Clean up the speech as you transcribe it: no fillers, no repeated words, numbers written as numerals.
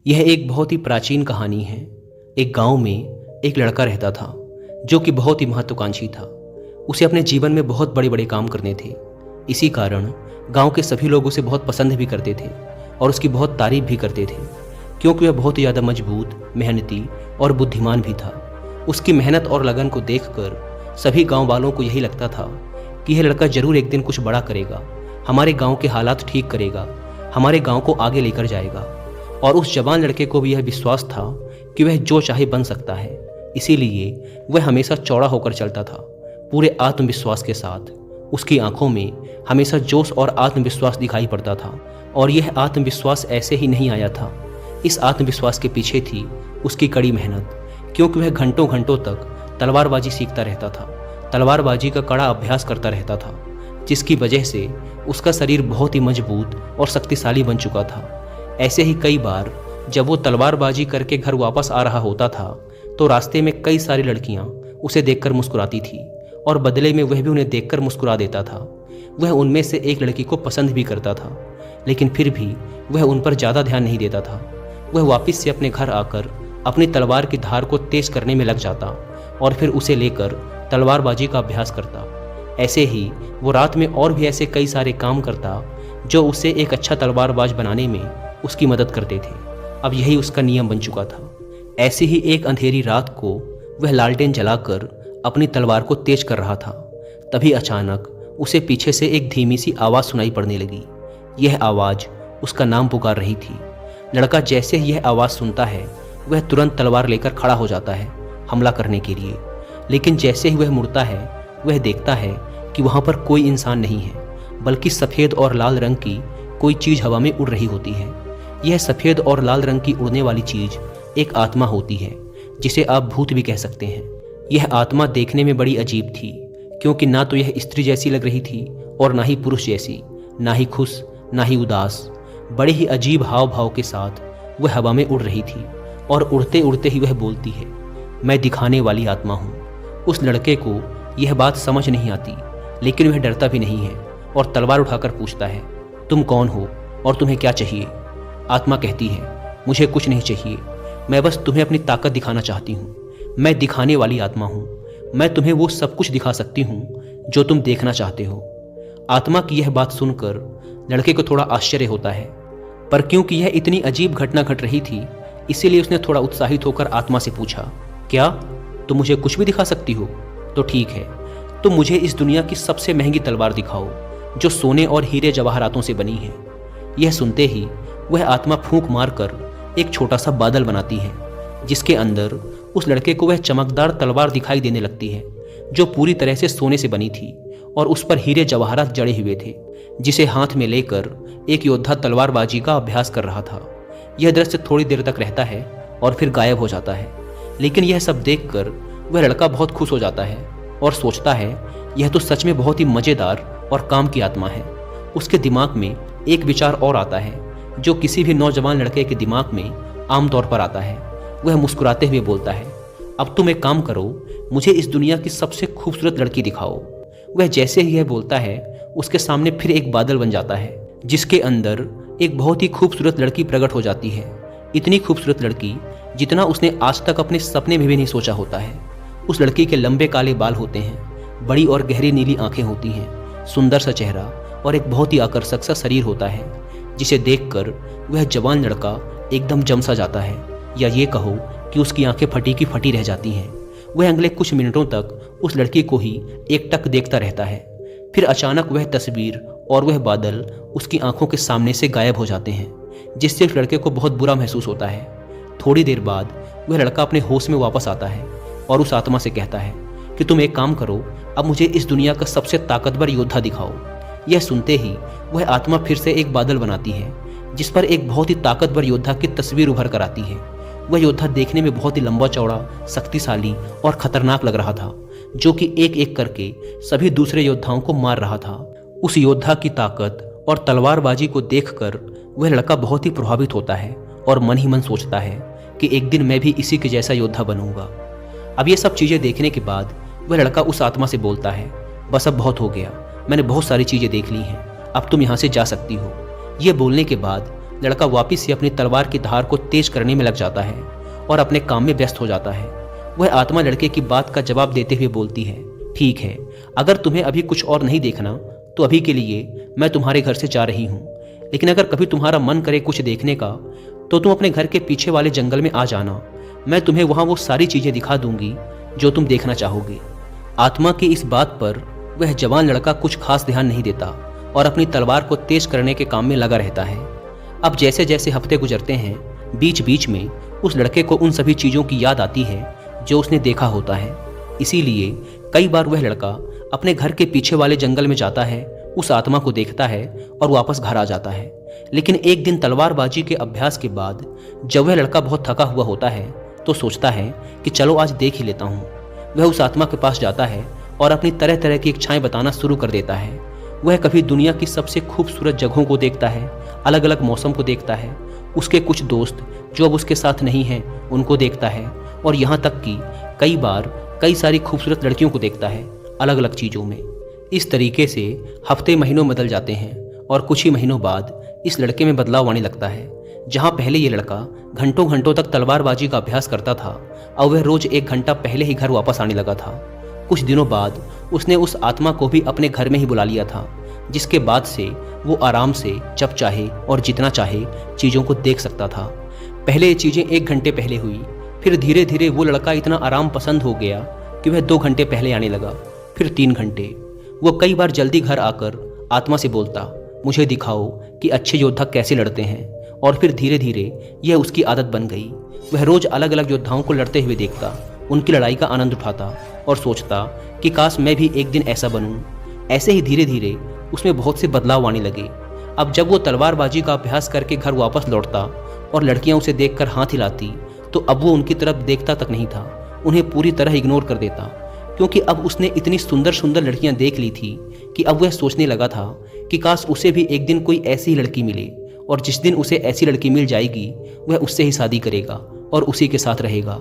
यह एक बहुत ही प्राचीन कहानी है। एक गांव में एक लड़का रहता था जो कि बहुत ही महत्वाकांक्षी था। उसे अपने जीवन में बहुत बड़े बड़े काम करने थे। इसी कारण गांव के सभी लोग उसे बहुत पसंद भी करते थे और उसकी बहुत तारीफ भी करते थे, क्योंकि वह बहुत ही ज़्यादा मजबूत, मेहनती और बुद्धिमान भी था। उसकी मेहनत और लगन को देखकर सभी गांव वालों को यही लगता था कि यह लड़का जरूर एक दिन कुछ बड़ा करेगा, हमारे गांव के हालात ठीक करेगा, हमारे गांव को आगे लेकर जाएगा। और उस जवान लड़के को भी यह विश्वास था कि वह जो चाहे बन सकता है। इसीलिए वह हमेशा चौड़ा होकर चलता था, पूरे आत्मविश्वास के साथ। उसकी आंखों में हमेशा जोश और आत्मविश्वास दिखाई पड़ता था। और यह आत्मविश्वास ऐसे ही नहीं आया था। इस आत्मविश्वास के पीछे थी उसकी कड़ी मेहनत, क्योंकि वह घंटों घंटों तक तलवारबाजी सीखता रहता था, तलवारबाजी का कड़ा अभ्यास करता रहता था, जिसकी वजह से उसका शरीर बहुत ही मजबूत और शक्तिशाली बन चुका था। ऐसे ही कई बार जब वो तलवारबाजी करके घर वापस आ रहा होता था तो रास्ते में कई सारी लड़कियां उसे देखकर मुस्कुराती थी और बदले में वह भी उन्हें देखकर मुस्कुरा देता था। वह उनमें से एक लड़की को पसंद भी करता था, लेकिन फिर भी वह उन पर ज़्यादा ध्यान नहीं देता था। वह वापस से अपने घर आकर अपनी तलवार की धार को तेज करने में लग जाता और फिर उसे लेकर तलवारबाजी का अभ्यास करता। ऐसे ही वो रात में और भी ऐसे कई सारे काम करता जो उसे एक अच्छा तलवारबाज बनाने में उसकी मदद करते थे। अब यही उसका नियम बन चुका था। ऐसे ही एक अंधेरी रात को वह लालटेन जलाकर अपनी तलवार को तेज कर रहा था। तभी अचानक उसे पीछे से एक धीमी सी आवाज़ सुनाई पड़ने लगी। यह आवाज़ उसका नाम पुकार रही थी। लड़का जैसे ही यह आवाज़ सुनता है वह तुरंत तलवार लेकर खड़ा हो जाता है हमला करने के लिए। लेकिन जैसे ही वह मुड़ता है वह देखता है कि वहाँ पर कोई इंसान नहीं है, बल्कि सफ़ेद और लाल रंग की कोई चीज़ हवा में उड़ रही होती है। यह सफ़ेद और लाल रंग की उड़ने वाली चीज़ एक आत्मा होती है, जिसे आप भूत भी कह सकते हैं। यह आत्मा देखने में बड़ी अजीब थी, क्योंकि ना तो यह स्त्री जैसी लग रही थी और ना ही पुरुष जैसी, ना ही खुश ना ही उदास। बड़े ही अजीब हाव भाव के साथ वह हवा में उड़ रही थी और उड़ते उड़ते ही वह बोलती है, मैं दिखाने वाली आत्मा हूँ। उस लड़के को यह बात समझ नहीं आती, लेकिन वह डरता भी नहीं है और तलवार उठाकर पूछता है, तुम कौन हो और तुम्हें क्या चाहिए? आत्मा कहती है, मुझे कुछ नहीं चाहिए, मैं बस तुम्हें अपनी ताकत दिखाना चाहती हूँ। मैं दिखाने वाली आत्मा हूँ। मैं तुम्हें वो सब कुछ दिखा सकती हूँ जो तुम देखना चाहते हो। आत्मा की यह बात सुनकर लड़के को थोड़ा आश्चर्य होता है, पर क्योंकि यह इतनी अजीब घटना घट रही थी इसीलिए उसने थोड़ा उत्साहित होकर आत्मा से पूछा, क्या तुम मुझे कुछ भी दिखा सकती हो? तो ठीक है, तुम मुझे इस दुनिया की सबसे महंगी तलवार दिखाओ जो सोने और हीरे जवाहरातों से बनी है। यह सुनते ही वह आत्मा फूंक मारकर एक छोटा सा बादल बनाती है, जिसके अंदर उस लड़के को वह चमकदार तलवार दिखाई देने लगती है जो पूरी तरह से सोने से बनी थी और उस पर हीरे जवाहरात जड़े हुए थे, जिसे हाथ में लेकर एक योद्धा तलवारबाजी का अभ्यास कर रहा था। यह दृश्य थोड़ी देर तक रहता है और फिर गायब हो जाता है। लेकिन यह सब देखकर वह लड़का बहुत खुश हो जाता है और सोचता है, यह तो सच में बहुत ही मज़ेदार और काम की आत्मा है। उसके दिमाग में एक विचार और आता है जो किसी भी नौजवान लड़के के दिमाग में आमतौर पर आता है। वह मुस्कुराते हुए बोलता है, अब तुम एक काम करो, मुझे इस दुनिया की सबसे खूबसूरत लड़की दिखाओ। वह जैसे ही यह बोलता है उसके सामने फिर एक बादल बन जाता है, जिसके अंदर एक बहुत ही खूबसूरत लड़की प्रकट हो जाती है। इतनी खूबसूरत लड़की जितना उसने आज तक अपने सपने में भी नहीं सोचा होता है। उस लड़की के लंबे काले बाल होते हैं, बड़ी और गहरी नीली आंखें होती हैं, सुंदर सा चेहरा और एक बहुत ही आकर्षक सा शरीर होता है, जिसे देखकर वह जवान लड़का एकदम जम सा जाता है, या ये कहो कि उसकी आंखें फटी की फटी रह जाती हैं। वह अगले कुछ मिनटों तक उस लड़की को ही एकटक देखता रहता है। फिर अचानक वह तस्वीर और वह बादल उसकी आंखों के सामने से गायब हो जाते हैं, जिससे उस लड़के को बहुत बुरा महसूस होता है। थोड़ी देर बाद वह लड़का अपने होश में वापस आता है और उस आत्मा से कहता है कि तुम एक काम करो, अब मुझे इस दुनिया का सबसे ताकतवर योद्धा दिखाओ। यह सुनते ही वह आत्मा फिर से एक बादल बनाती है, जिस पर एक बहुत ही ताकतवर योद्धा की तस्वीर उभर कर आती है। वह योद्धा देखने में बहुत ही लंबा चौड़ा, शक्तिशाली और खतरनाक लग रहा था, जो कि एक एक करके सभी दूसरे योद्धाओं को मार रहा था। उस योद्धा की ताकत और तलवारबाजी को देखकर वह लड़का बहुत ही प्रभावित होता है और मन ही मन सोचता है कि एक दिन मैं भी इसी के जैसा योद्धा बनूंगा। अब ये सब चीज़ें देखने के बाद वह लड़का उस आत्मा से बोलता है, बस अब बहुत हो गया, मैंने बहुत सारी चीज़ें देख ली हैं, अब तुम यहाँ से जा सकती हो। यह बोलने के बाद लड़का वापिस से अपनी तलवार की धार को तेज करने में लग जाता है और अपने काम में व्यस्त हो जाता है। वह आत्मा लड़के की बात का जवाब देते हुए बोलती है, ठीक है, अगर तुम्हें अभी कुछ और नहीं देखना तो अभी के लिए मैं तुम्हारे घर से जा रही हूँ, लेकिन अगर कभी तुम्हारा मन करे कुछ देखने का तो तुम अपने घर के पीछे वाले जंगल में आ जाना। मैं तुम्हें वहाँ वो सारी चीज़ें दिखा दूंगी जो तुम देखना चाहोगे। आत्मा की इस बात पर वह जवान लड़का कुछ खास ध्यान नहीं देता और अपनी तलवार को तेज करने के काम में लगा रहता है। अब जैसे जैसे हफ्ते गुजरते हैं, बीच बीच में उस लड़के को उन सभी चीज़ों की याद आती है जो उसने देखा होता है। इसीलिए कई बार वह लड़का अपने घर के पीछे वाले जंगल में जाता है, उस आत्मा को देखता है और वापस घर आ जाता है। लेकिन एक दिन तलवारबाजी के अभ्यास के बाद जब वह लड़का बहुत थका हुआ होता है तो सोचता है कि चलो आज देख ही लेता हूँ। वह उस आत्मा के पास जाता है और अपनी तरह तरह की इच्छाएं बताना शुरू कर देता है। वह कभी दुनिया की सबसे खूबसूरत जगहों को देखता है, अलग अलग मौसम को देखता है, उसके कुछ दोस्त जो अब उसके साथ नहीं हैं उनको देखता है, और यहाँ तक कि कई बार कई सारी खूबसूरत लड़कियों को देखता है अलग अलग चीज़ों में। इस तरीके से हफ्ते महीनों बदल जाते हैं और कुछ ही महीनों बाद इस लड़के में बदलाव आने लगता है। जहाँ पहले ये लड़का घंटों घंटों तक तलवारबाजी का अभ्यास करता था, अब वह रोज 1 घंटा पहले ही घर वापस आने लगा था। कुछ दिनों बाद उसने उस आत्मा को भी अपने घर में ही बुला लिया था, जिसके बाद से वो आराम से जब चाहे और जितना चाहे चीज़ों को देख सकता था। पहले ये चीज़ें 1 घंटे पहले हुई, फिर धीरे धीरे वो लड़का इतना आराम पसंद हो गया कि वह 2 घंटे पहले आने लगा, फिर 3 घंटे। वो कई बार जल्दी घर आकर आत्मा से बोलता, मुझे दिखाओ कि अच्छे योद्धा कैसे लड़ते हैं, और फिर धीरे धीरे यह उसकी आदत बन गई। वह रोज अलग अलग योद्धाओं को लड़ते हुए देखता, उनकी लड़ाई का आनंद उठाता और सोचता कि काश मैं भी एक दिन ऐसा बनूं। ऐसे ही धीरे धीरे उसमें बहुत से बदलाव आने लगे। अब जब वो तलवारबाजी का अभ्यास करके घर वापस लौटता और लड़कियां उसे देखकर हाथ हिलाती तो अब वो उनकी तरफ देखता तक नहीं था, उन्हें पूरी तरह इग्नोर कर देता, क्योंकि अब उसने इतनी सुंदर सुंदर लड़कियां देख ली थी कि अब वह सोचने लगा था कि काश उसे भी एक दिन कोई ऐसी ही लड़की मिले, और जिस दिन उसे ऐसी लड़की मिल जाएगी वह उससे ही शादी करेगा और उसी के साथ रहेगा।